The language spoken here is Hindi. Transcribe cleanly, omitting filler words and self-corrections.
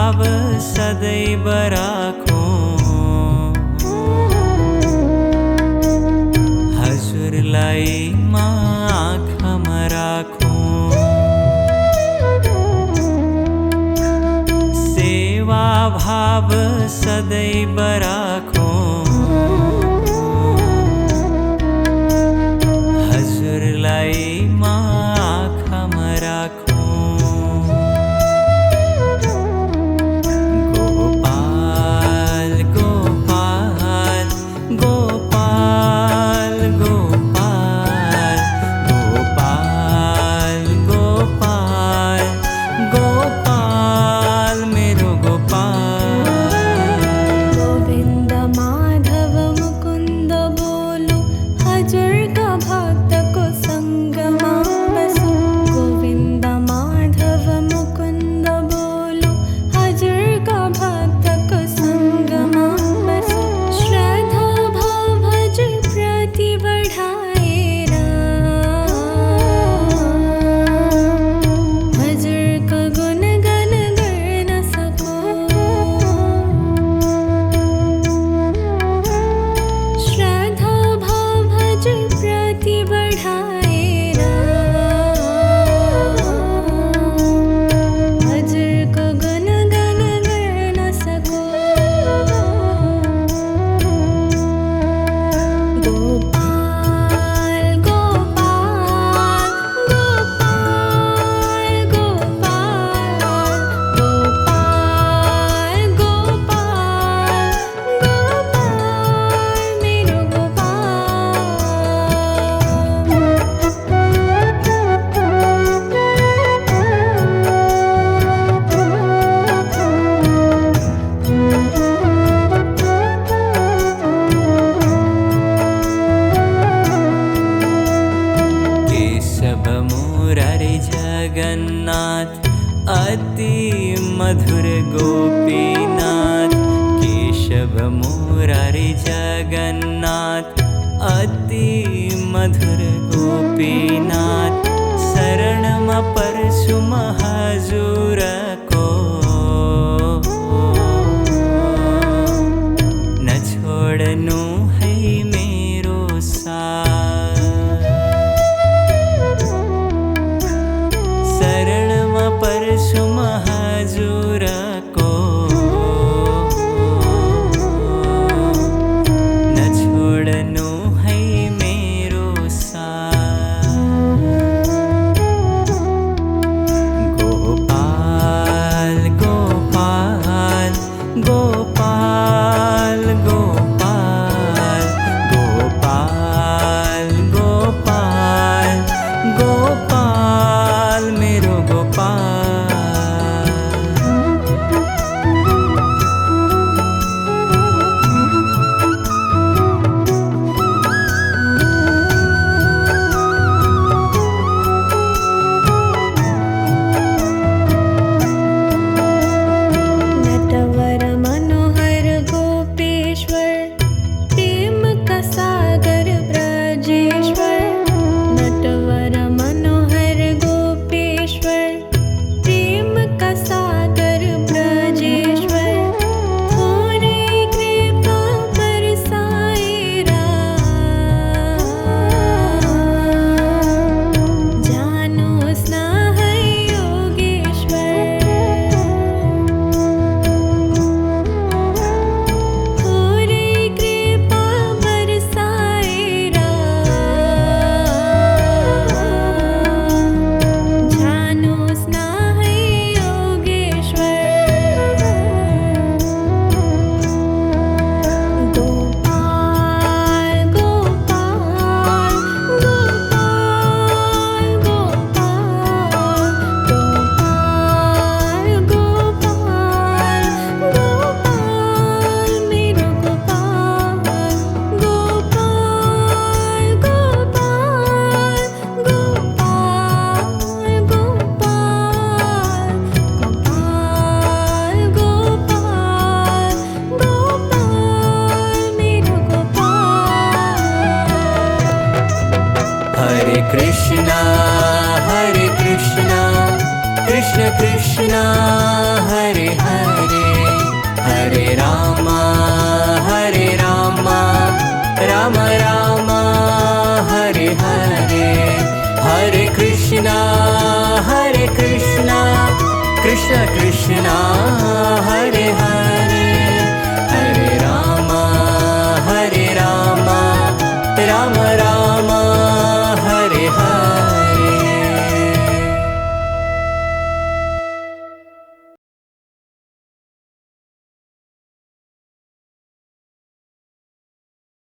भाव सदैव राखूं, हजुर लाई आँखामा राखूं। सेवा भाव सदैव राखूं, हजुर लाई आँखामा राखूं। जगन्नाथ अति मधुर गोपीनाथ, केशव मुरारी जगन्नाथ अति मधुर गोपीनाथ। शरणम परशुम हजुर को, न छोड्नु है मेरो साथ। शरणमा परशुम हजुर को, न छोड्नु है मेरो साथ। गोपाल गोपाल गोपाल गोपाल गोपाल गोपाल गोपाल मेरो गोपाल। नटवर मनोहर गोपेश्वर, प्रेम का सागर ब्रजेश्वर। नटवर मनोहर गोपेश्वर, प्रेम का सागर ब्रजेश्वर। थोड़े कृपा बरसाए राम, जानो स्नेह योगेश्वर। थोड़े कृपा बरसाए राम, जानो स्नेह योगेश्वर। गोपाल गोपाल गोपाल गोपाल गोपाल गोपाल मेरो गोपाल। गोपाल गोपाल गोपाल गोपाल गोपाल गोपाल गोपाल मेरो गोपाल। हरे Krishna Krishna Krishna Hare Hare, Rama, Hare Rama, Rama Rama, Hare Hare, Hare Krishna, Krishna Krishna, Hare Hare.